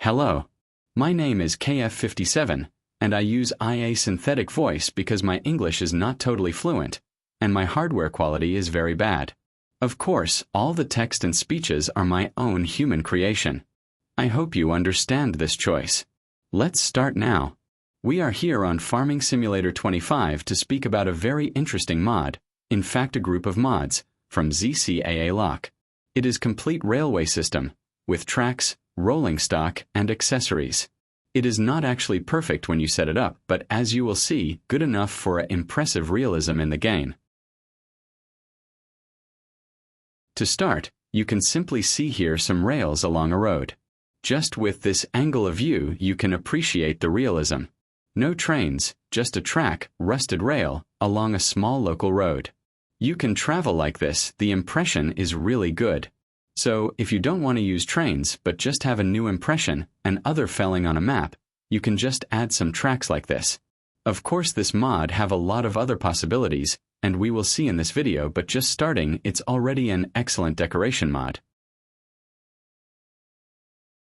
Hello. My name is KF57, and I use IA synthetic voice because my English is not totally fluent, and my hardware quality is very bad. Of course, all the text and speeches are my own human creation. I hope you understand this choice. Let's start now. We are here on Farming Simulator 25 to speak about a very interesting mod, in fact a group of mods, from ZCAALOCK. It is complete railway system, with tracks, rolling stock, and accessories. It is not actually perfect when you set it up, but as you will see, good enough for impressive realism in the game. To start, you can simply see here some rails along a road. Just with this angle of view, you can appreciate the realism. No trains, just a track, rusted rail, along a small local road. You can travel like this, the impression is really good. So, if you don't want to use trains, but just have a new impression, and other felling on a map, you can just add some tracks like this. Of course this mod have a lot of other possibilities, and we will see in this video, but just starting, it's already an excellent decoration mod.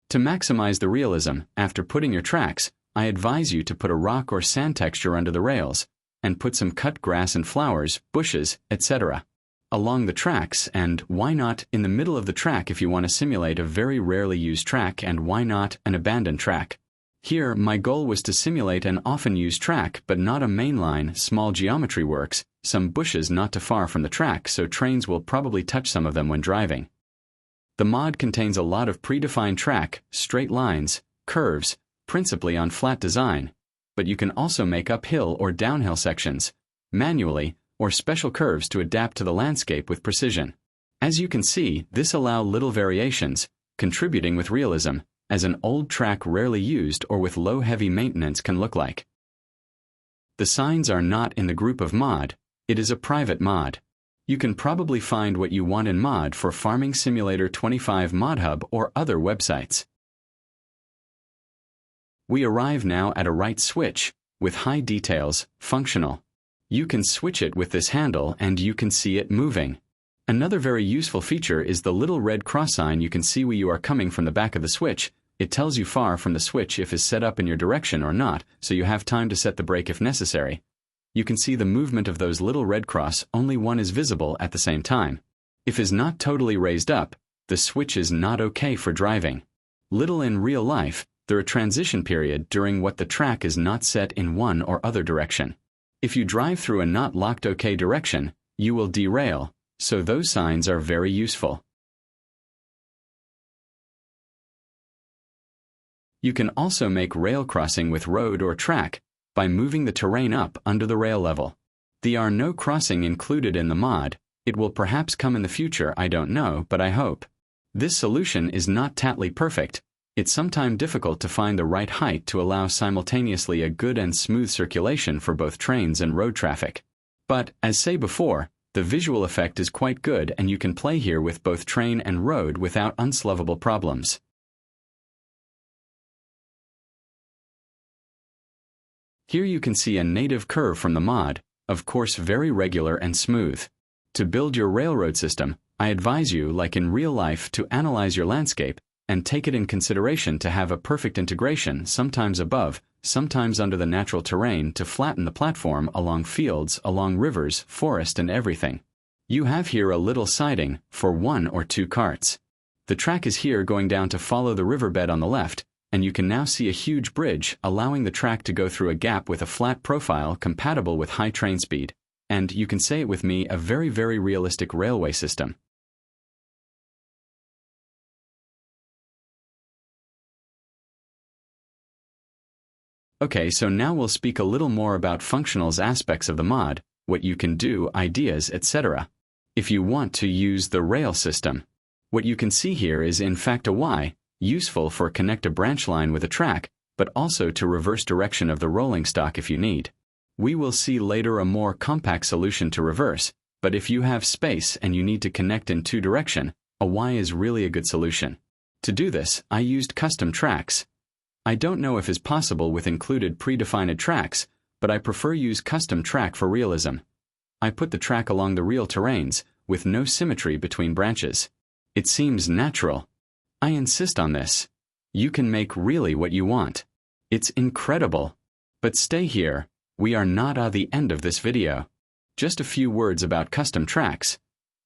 To maximize the realism, after putting your tracks, I advise you to put a rock or sand texture under the rails, and put some cut grass and flowers, bushes, etc. along the tracks, and why not in the middle of the track if you want to simulate a very rarely used track, and why not an abandoned track. Here, my goal was to simulate an often used track, but not a mainline, small geometry works, some bushes not too far from the track, so trains will probably touch some of them when driving. The mod contains a lot of predefined track, straight lines, curves, principally on flat design, but you can also make uphill or downhill sections, manually, or special curves to adapt to the landscape with precision. As you can see, this allows little variations, contributing with realism, as an old track rarely used or with low heavy maintenance can look like. The signs are not in the group of mod, it is a private mod. You can probably find what you want in mod for Farming Simulator 25 Mod Hub or other websites. We arrive now at a right switch, with high details, functional. You can switch it with this handle and you can see it moving. Another very useful feature is the little red cross sign you can see where you are coming from the back of the switch. It tells you far from the switch if it's set up in your direction or not, so you have time to set the brake if necessary. You can see the movement of those little red cross, only one is visible at the same time. If is not totally raised up, the switch is not okay for driving. Little in real life, there are transition period during what the track is not set in one or other direction. If you drive through a not locked OK direction, you will derail, so those signs are very useful. You can also make rail crossing with road or track by moving the terrain up under the rail level. There are no crossing included in the mod. It will perhaps come in the future, I don't know, but I hope. This solution is not totally perfect. It's sometimes difficult to find the right height to allow simultaneously a good and smooth circulation for both trains and road traffic. But, as say before, the visual effect is quite good and you can play here with both train and road without unsolvable problems. Here you can see a native curve from the mod, of course very regular and smooth. To build your railroad system, I advise you, like in real life, to analyze your landscape, and take it in consideration to have a perfect integration, sometimes above, sometimes under the natural terrain to flatten the platform along fields, along rivers, forest and everything. You have here a little siding for 1 or 2 carts. The track is here going down to follow the riverbed on the left, and you can now see a huge bridge allowing the track to go through a gap with a flat profile compatible with high train speed. And you can say it with me, a very, very realistic railway system. Okay, so now we'll speak a little more about functionals aspects of the mod, what you can do, ideas, etc. If you want to use the rail system, what you can see here is in fact a Y, useful for connect a branch line with a track, but also to reverse direction of the rolling stock if you need. We will see later a more compact solution to reverse, but if you have space and you need to connect in 2 directions, a Y is really a good solution. To do this, I used custom tracks. I don't know if it's possible with included predefined tracks, but I prefer use custom track for realism. I put the track along the real terrains, with no symmetry between branches. It seems natural. I insist on this. You can make really what you want. It's incredible. But stay here, we are not at the end of this video. Just a few words about custom tracks.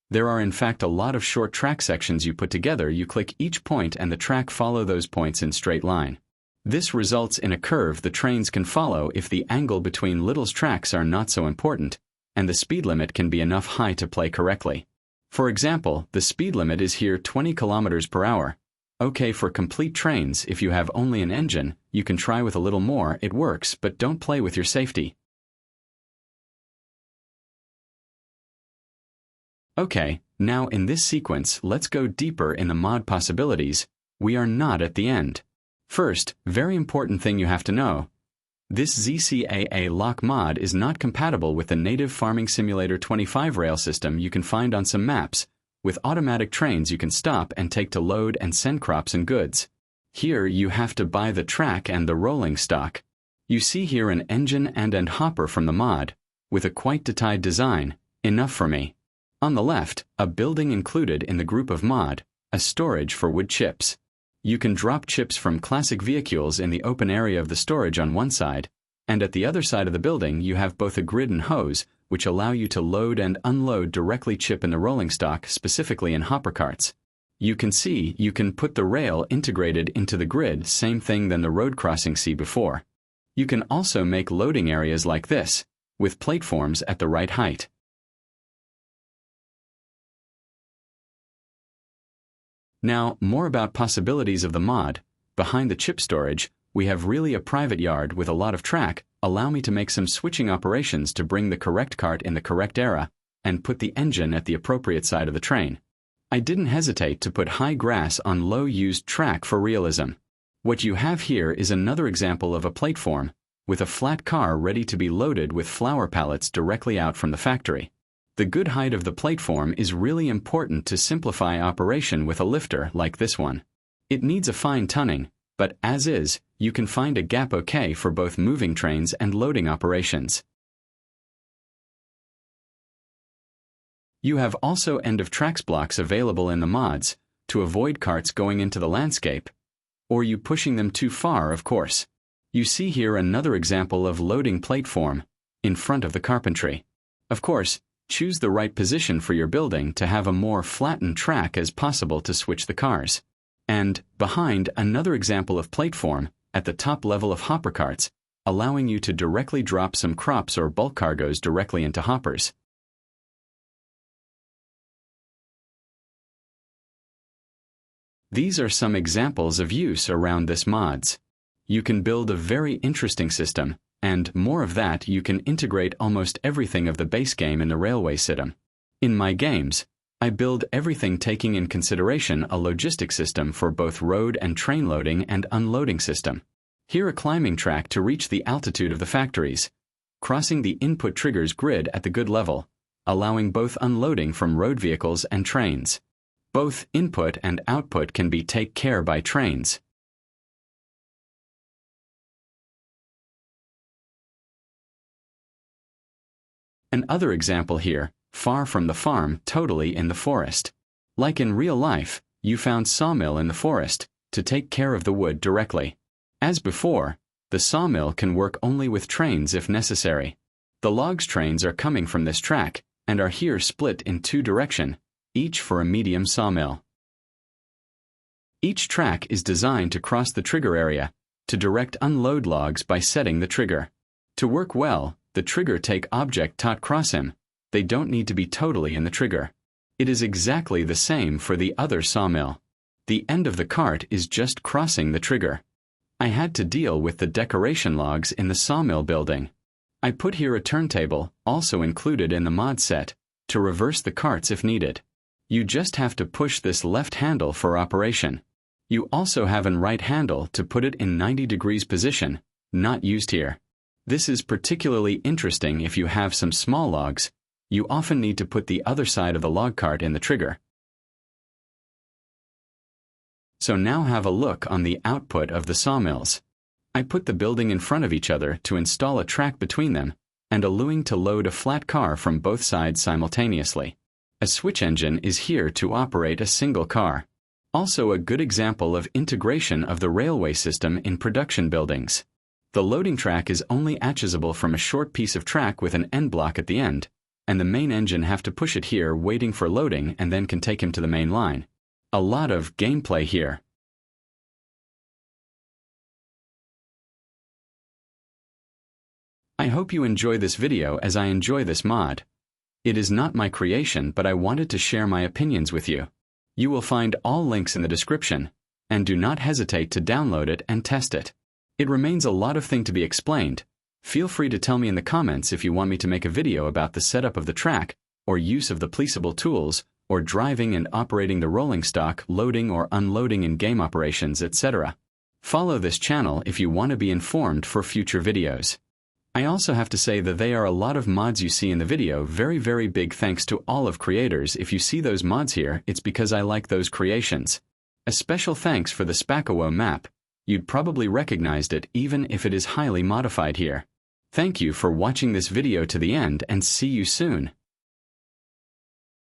There are in fact a lot of short track sections you put together. You click each point and the track follow those points in straight line. This results in a curve the trains can follow if the angle between little tracks are not so important, and the speed limit can be enough high to play correctly. For example, the speed limit is here 20 kilometers per hour. Okay, for complete trains, if you have only an engine, you can try with a little more, it works, but don't play with your safety. Okay, now in this sequence, let's go deeper in the mod possibilities. We are not at the end. First, very important thing you have to know. This ZCAALOCK mod is not compatible with the native Farming Simulator 25 rail system you can find on some maps, with automatic trains you can stop and take to load and send crops and goods. Here you have to buy the track and the rolling stock. You see here an engine and hopper from the mod, with a quite detailed design, enough for me. On the left, a building included in the group of mod, a storage for wood chips. You can drop chips from classic vehicles in the open area of the storage on one side, and at the other side of the building you have both a grid and hose, which allow you to load and unload directly chip in the rolling stock, specifically in hopper carts. You can see you can put the rail integrated into the grid, same thing than the road crossing see before. You can also make loading areas like this, with platforms at the right height. Now, more about possibilities of the mod. Behind the chip storage, we have really a private yard with a lot of track. Allow me to make some switching operations to bring the correct cart in the correct era, and put the engine at the appropriate side of the train. I didn't hesitate to put high grass on low-used track for realism. What you have here is another example of a platform, with a flat car ready to be loaded with flour pallets directly out from the factory. The good height of the platform is really important to simplify operation with a lifter like this one. It needs a fine tuning, but as is, you can find a gap okay for both moving trains and loading operations. You have also end-of-tracks blocks available in the mods, to avoid carts going into the landscape, or you pushing them too far, of course. You see here another example of loading platform, in front of the carpentry. Of course, choose the right position for your building to have a more flattened track as possible to switch the cars. And, behind, another example of platform, at the top level of hopper carts, allowing you to directly drop some crops or bulk cargoes directly into hoppers. These are some examples of use around this mods. You can build a very interesting system, and more of that, you can integrate almost everything of the base game in the railway system. In my games, I build everything taking in consideration a logistic system for both road and train loading and unloading system. Here a climbing track to reach the altitude of the factories, crossing the input triggers grid at the good level, allowing both unloading from road vehicles and trains. Both input and output can be taken care by trains. Another example here, far from the farm, totally in the forest. Like in real life, you found sawmill in the forest, to take care of the wood directly. As before, the sawmill can work only with trains if necessary. The logs trains are coming from this track, and are here split in two directions, each for a medium sawmill. Each track is designed to cross the trigger area, to direct unload logs by setting the trigger. To work well, the trigger take object tot cross him. They don't need to be totally in the trigger. It is exactly the same for the other sawmill. The end of the cart is just crossing the trigger. I had to deal with the decoration logs in the sawmill building. I put here a turntable, also included in the mod set, to reverse the carts if needed. You just have to push this left handle for operation. You also have a right handle to put it in 90 degrees position, not used here. This is particularly interesting if you have some small logs. You often need to put the other side of the log cart in the trigger. So now have a look on the output of the sawmills. I put the building in front of each other to install a track between them, and allowing to load a flat car from both sides simultaneously. A switch engine is here to operate a single car. Also a good example of integration of the railway system in production buildings. The loading track is only accessible from a short piece of track with an end block at the end, and the main engine have to push it here waiting for loading and then can take him to the main line. A lot of gameplay here. I hope you enjoy this video as I enjoy this mod. It is not my creation, but I wanted to share my opinions with you. You will find all links in the description, and do not hesitate to download it and test it. It remains a lot of thing to be explained. Feel free to tell me in the comments if you want me to make a video about the setup of the track, or use of the Placeable tools, or driving and operating the rolling stock, loading or unloading in game operations, etc. Follow this channel if you want to be informed for future videos. I also have to say that they are a lot of mods you see in the video. Very big thanks to all of creators. If you see those mods here, it's because I like those creations. A special thanks for the Spacawo map. You'd probably recognized it even if it is highly modified here. Thank you for watching this video to the end, and see you soon.